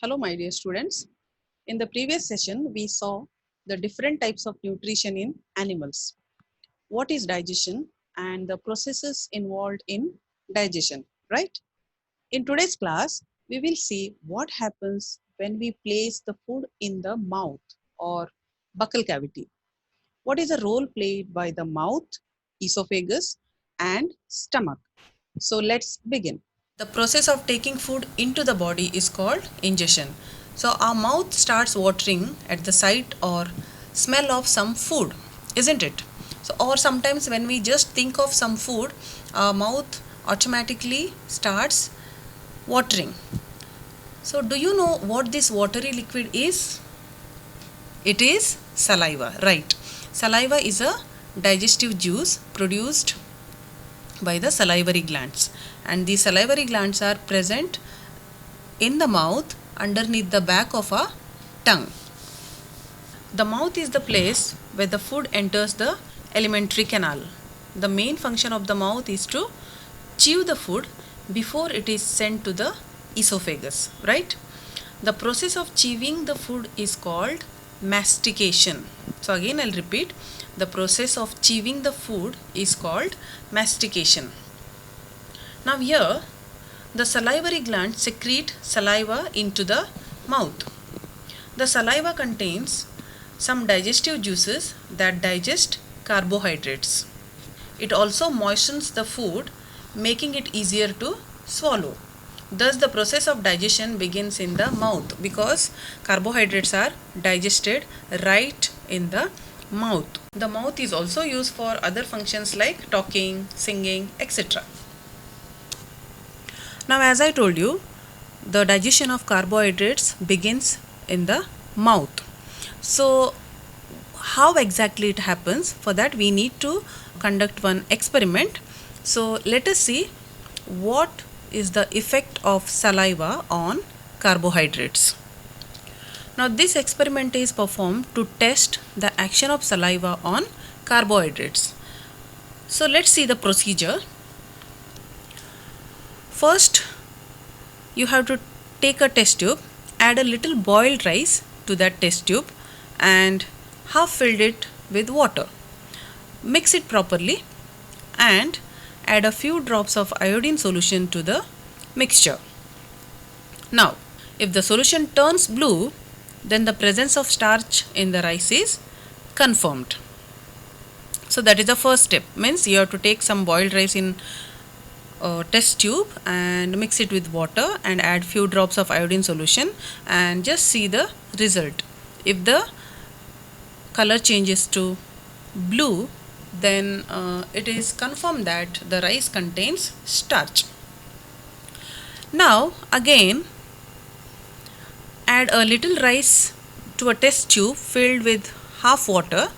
Hello, my dear students. In the previous session, we saw the different types of nutrition in animals. What is digestion and the processes involved in digestion, right? In today's class, we will see what happens when we place the food in the mouth or buccal cavity. What is the role played by the mouth, esophagus, and stomach? So let's begin. The process of taking food into the body is called ingestion. So our mouth starts watering at the sight or smell of some food, isn't it? So or sometimes when we just think of some food, our mouth automatically starts watering. So do you know what this watery liquid is? It is saliva, right? Saliva is a digestive juice produced by the salivary glands, and the salivary glands are present in the mouth underneath the back of our tongue. The mouth is the place where the food enters the alimentary canal. The main function of the mouth is to chew the food before it is sent to the esophagus, right? The process of chewing the food is called mastication. So again I'll repeat, the process of chewing the food is called mastication. Now here the salivary glands secrete saliva into the mouth. The saliva contains some digestive juices that digest carbohydrates. It also moistens the food, making it easier to swallow. Thus, the process of digestion begins in the mouth because carbohydrates are digested right in the mouth. The mouth is also used for other functions like talking, singing, etc. Now, as I told you, the digestion of carbohydrates begins in the mouth. So, how exactly it happens? For that, we need to conduct one experiment. So, let us see what is the effect of saliva on carbohydrates. Now, this experiment is performed to test the action of saliva on carbohydrates. So, let's see the procedure. First, you have to take a test tube, add a little boiled rice to that test tube and half filled it with water. Mix it properly and add a few drops of iodine solution to the mixture. Now, if the solution turns blue, then the presence of starch in the rice is confirmed. So that is the first step. Means you have to take some boiled rice in a test tube and mix it with water and add few drops of iodine solution and just see the result. If the color changes to blue, then it is confirmed that the rice contains starch. Now again add a little rice to a test tube filled with half water,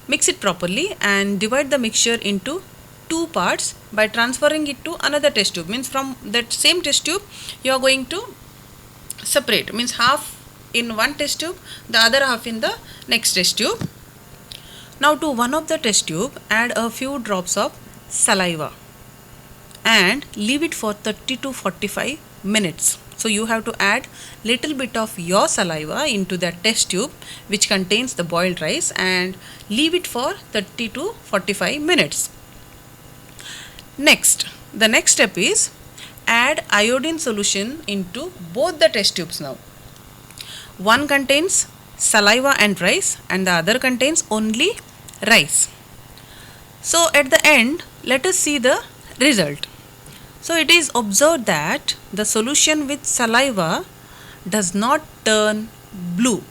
mix it properly and divide the mixture into two parts by transferring it to another test tube. Means from that same test tube you are going to separate, means half in one test tube, the other half in the next test tube. Now to one of the test tube add a few drops of saliva and leave it for 30 to 45 minutes. So you have to add little bit of your saliva into that test tube which contains the boiled rice and leave it for 30 to 45 minutes. Next, the next step is add iodine solution into both the test tubes now. One contains saliva and rice and the other contains only rice. So at the end, let us see the result. So it is observed that the solution with saliva does not turn blue,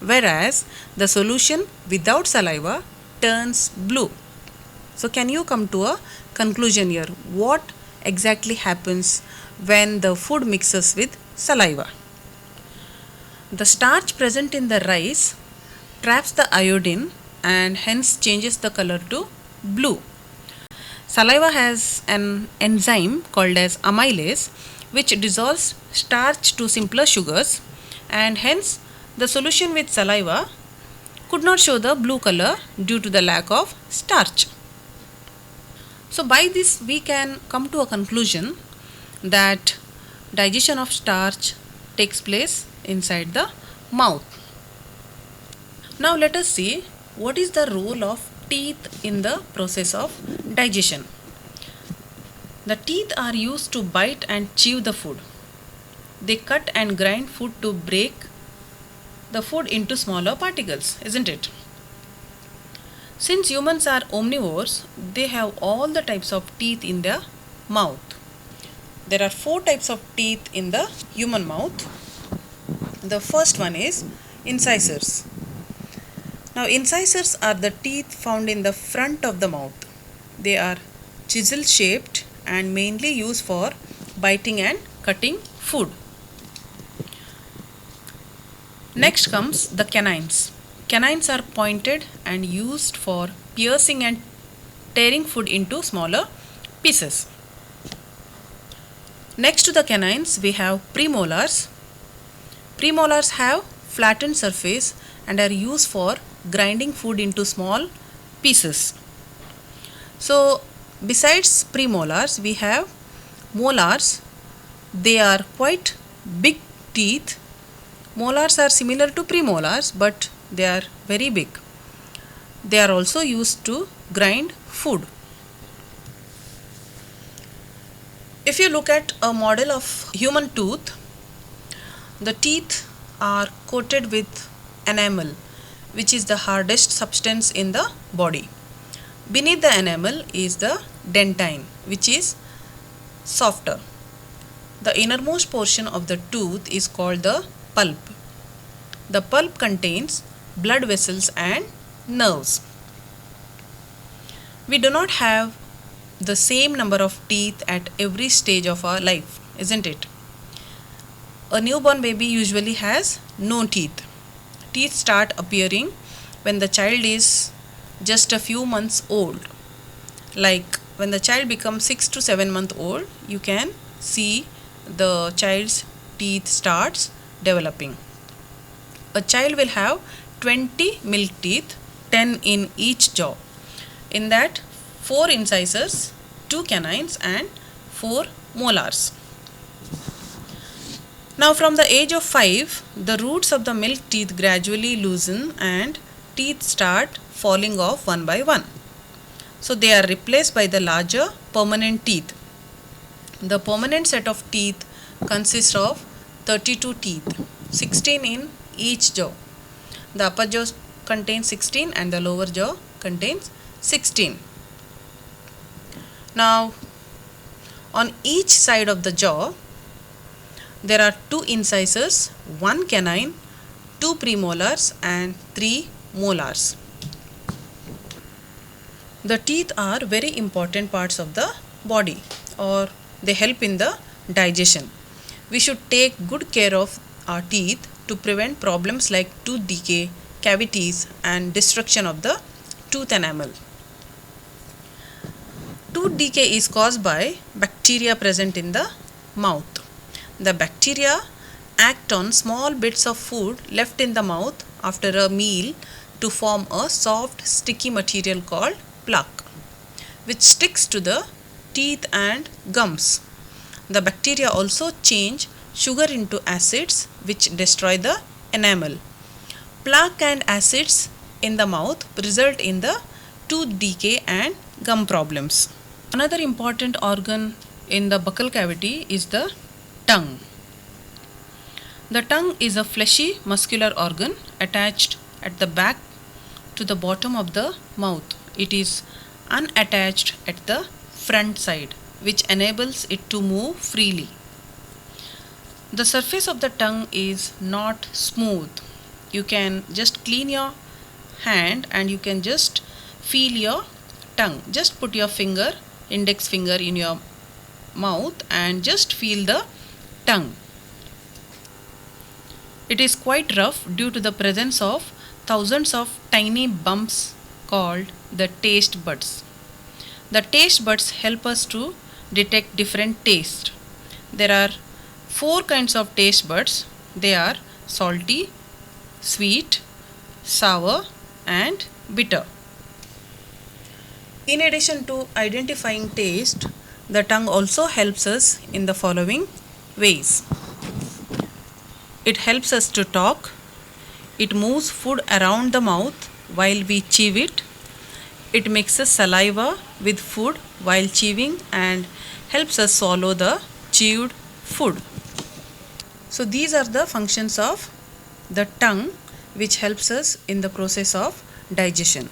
whereas the solution without saliva turns blue. So can you come to a conclusion here? What exactly happens when the food mixes with saliva? The starch present in the rice traps the iodine and hence changes the color to blue. Saliva has an enzyme called as amylase which dissolves starch to simpler sugars and hence the solution with saliva could not show the blue color due to the lack of starch. So by this we can come to a conclusion that digestion of starch takes place inside the mouth. Now let us see what is the role of teeth in the process of digestion. The teeth are used to bite and chew the food. They cut and grind food to break the food into smaller particles, isn't it? Since humans are omnivores, they have all the types of teeth in their mouth. There are 4 types of teeth in the human mouth. The first one is incisors. Now, incisors are the teeth found in the front of the mouth. They are chisel shaped and mainly used for biting and cutting food. Next comes the canines. Canines are pointed and used for piercing and tearing food into smaller pieces. Next to the canines, we have premolars. Premolars have flattened surface and are used for grinding food into small pieces. So, besides premolars, we have molars. They are quite big teeth. Molars are similar to premolars, but they are very big. They are also used to grind food. If you look at a model of human tooth, the teeth are coated with enamel, which is the hardest substance in the body. Beneath the enamel is the dentine, which is softer. The innermost portion of the tooth is called the pulp. The pulp contains blood vessels and nerves. We do not have the same number of teeth at every stage of our life, isn't it? A newborn baby usually has no teeth. Teeth start appearing when the child is just a few months old. Like when the child becomes 6 to 7 months old, you can see the child's teeth starts developing. A child will have 20 milk teeth, 10 in each jaw. In that, 4 incisors, 2 canines and 4 molars. Now from the age of 5, the roots of the milk teeth gradually loosen and teeth start falling off one by one. So they are replaced by the larger permanent teeth. The permanent set of teeth consists of 32 teeth, 16 in each jaw. The upper jaw contains 16 and the lower jaw contains 16. Now, on each side of the jaw, there are 2 incisors, 1 canine, 2 premolars and 3 molars. The teeth are very important parts of the body, or they help in the digestion. We should take good care of our teeth to prevent problems like tooth decay, cavities and destruction of the tooth enamel. Tooth decay is caused by bacteria present in the mouth. The bacteria act on small bits of food left in the mouth after a meal to form a soft sticky material called plaque, which sticks to the teeth and gums. The bacteria also change sugar into acids which destroy the enamel. Plaque and acids in the mouth result in the tooth decay and gum problems. Another important organ in the buccal cavity is the tongue. The tongue is a fleshy muscular organ attached at the back to the bottom of the mouth. It is unattached at the front side, which enables it to move freely. The surface of the tongue is not smooth. You can just clean your hand and you can just feel your tongue. Just put your finger, index finger in your mouth and just feel the tongue. It is quite rough due to the presence of thousands of tiny bumps called the taste buds. The taste buds help us to detect different tastes. There are 4 kinds of taste buds. They are salty, sweet, sour and bitter. In addition to identifying taste, the tongue also helps us in the following ways. It helps us to talk. It moves food around the mouth while we chew it. It mixes saliva with food while chewing and helps us swallow the chewed food. So these are the functions of the tongue which helps us in the process of digestion.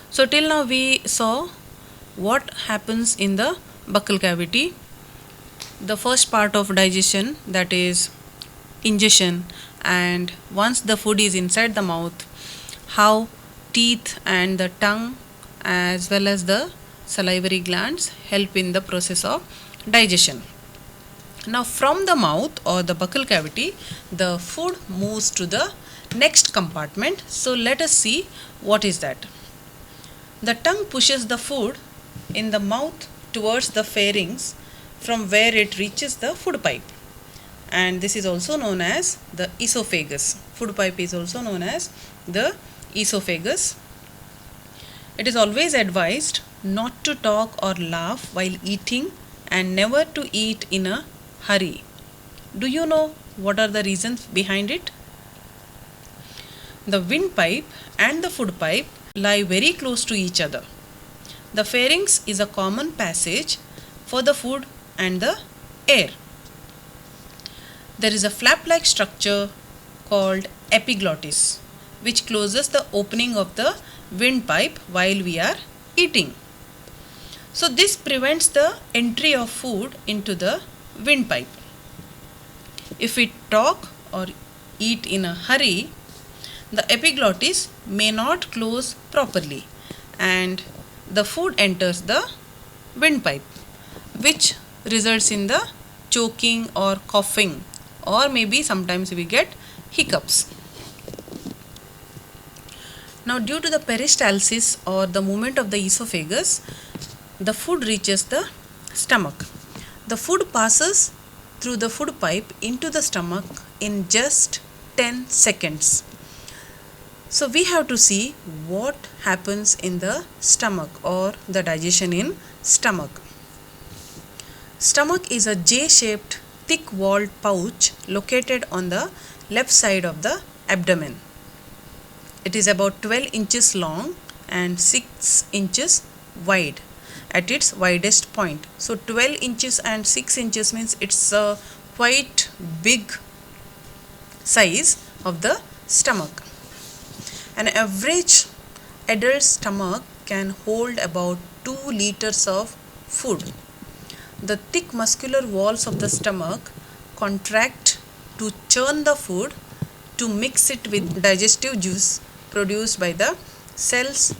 So till now we saw what happens in the buccal cavity. The first part of digestion, that is ingestion, and once the food is inside the mouth, how teeth and the tongue as well as the salivary glands help in the process of digestion. Now from the mouth or the buccal cavity, the food moves to the next compartment. So let us see what is that. The tongue pushes the food in the mouth towards the pharynx from where it reaches the food pipe, and this is also known as the esophagus. Food pipe is also known as the esophagus. It is always advised not to talk or laugh while eating and never to eat in a hurry. Do you know what are the reasons behind it? The windpipe and the food pipe lie very close to each other. The pharynx is a common passage for the food and the air. There is a flap-like structure called epiglottis, which closes the opening of the windpipe while we are eating. So this prevents the entry of food into the windpipe. If we talk or eat in a hurry, the epiglottis may not close properly and the food enters the windpipe, which results in the choking or coughing, or maybe sometimes we get hiccups. Now due to the peristalsis or the movement of the esophagus, the food reaches the stomach. The food passes through the food pipe into the stomach in just 10 seconds. So we have to see what happens in the stomach or the digestion in stomach. Stomach is a J-shaped thick-walled pouch located on the left side of the abdomen. It is about 12 inches long and 6 inches wide at its widest point. So 12 inches and 6 inches means it's a quite big size of the stomach. An average adult stomach can hold about 2 liters of food. The thick muscular walls of the stomach contract to churn the food to mix it with digestive juice produced by the cells,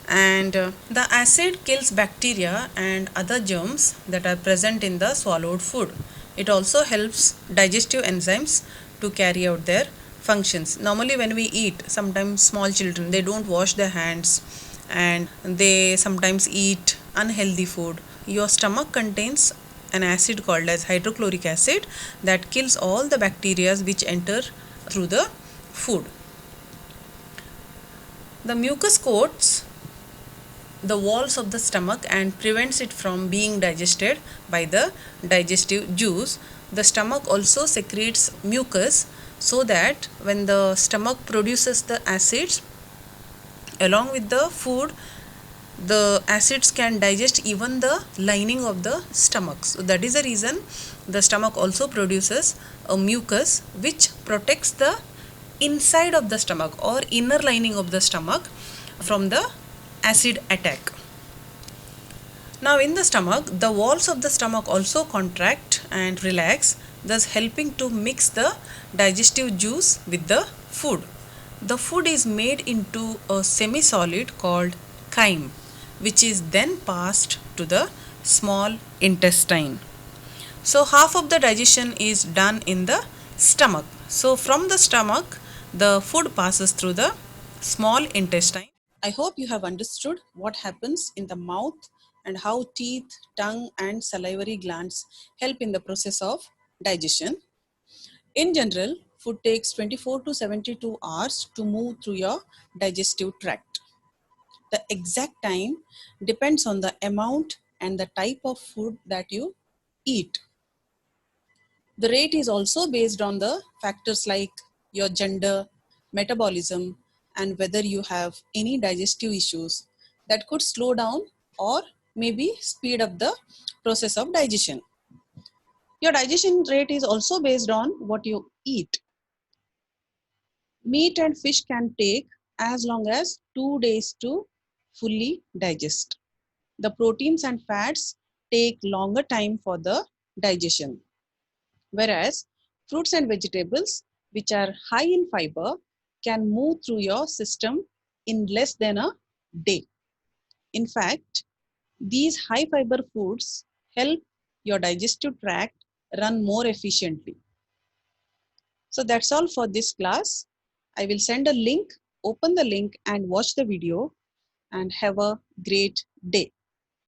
and the acid kills bacteria and other germs that are present in the swallowed food. It also helps digestive enzymes to carry out their functions. Normally when we eat, sometimes small children, they don't wash their hands and they sometimes eat unhealthy food. Your stomach contains an acid called as hydrochloric acid that kills all the bacteria which enter through the food. The mucus coats the walls of the stomach and prevents it from being digested by the digestive juice. The stomach also secretes mucus so that when the stomach produces the acids along with the food, the acids can digest even the lining of the stomach. So that is the reason the stomach also produces a mucus which protects the inside of the stomach or inner lining of the stomach from the acid attack. Now in the stomach, the walls of the stomach also contract and relax, thus helping to mix the digestive juice with the food. The food is made into a semi-solid called chyme, which is then passed to the small intestine. So half of the digestion is done in the stomach. So from the stomach, the food passes through the small intestine. I hope you have understood what happens in the mouth and how teeth, tongue, and salivary glands help in the process of digestion. In general, food takes 24 to 72 hours to move through your digestive tract. The exact time depends on the amount and the type of food that you eat. The rate is also based on the factors like your gender, metabolism, and whether you have any digestive issues that could slow down or maybe speed up the process of digestion. Your digestion rate is also based on what you eat. Meat and fish can take as long as 2 days to fully digest. The proteins and fats take longer time for the digestion, whereas fruits and vegetables, which are high in fiber, can move through your system in less than a day. In fact, these high fiber foods help your digestive tract run more efficiently. So that's all for this class. I will send a link, open the link and watch the video and have a great day.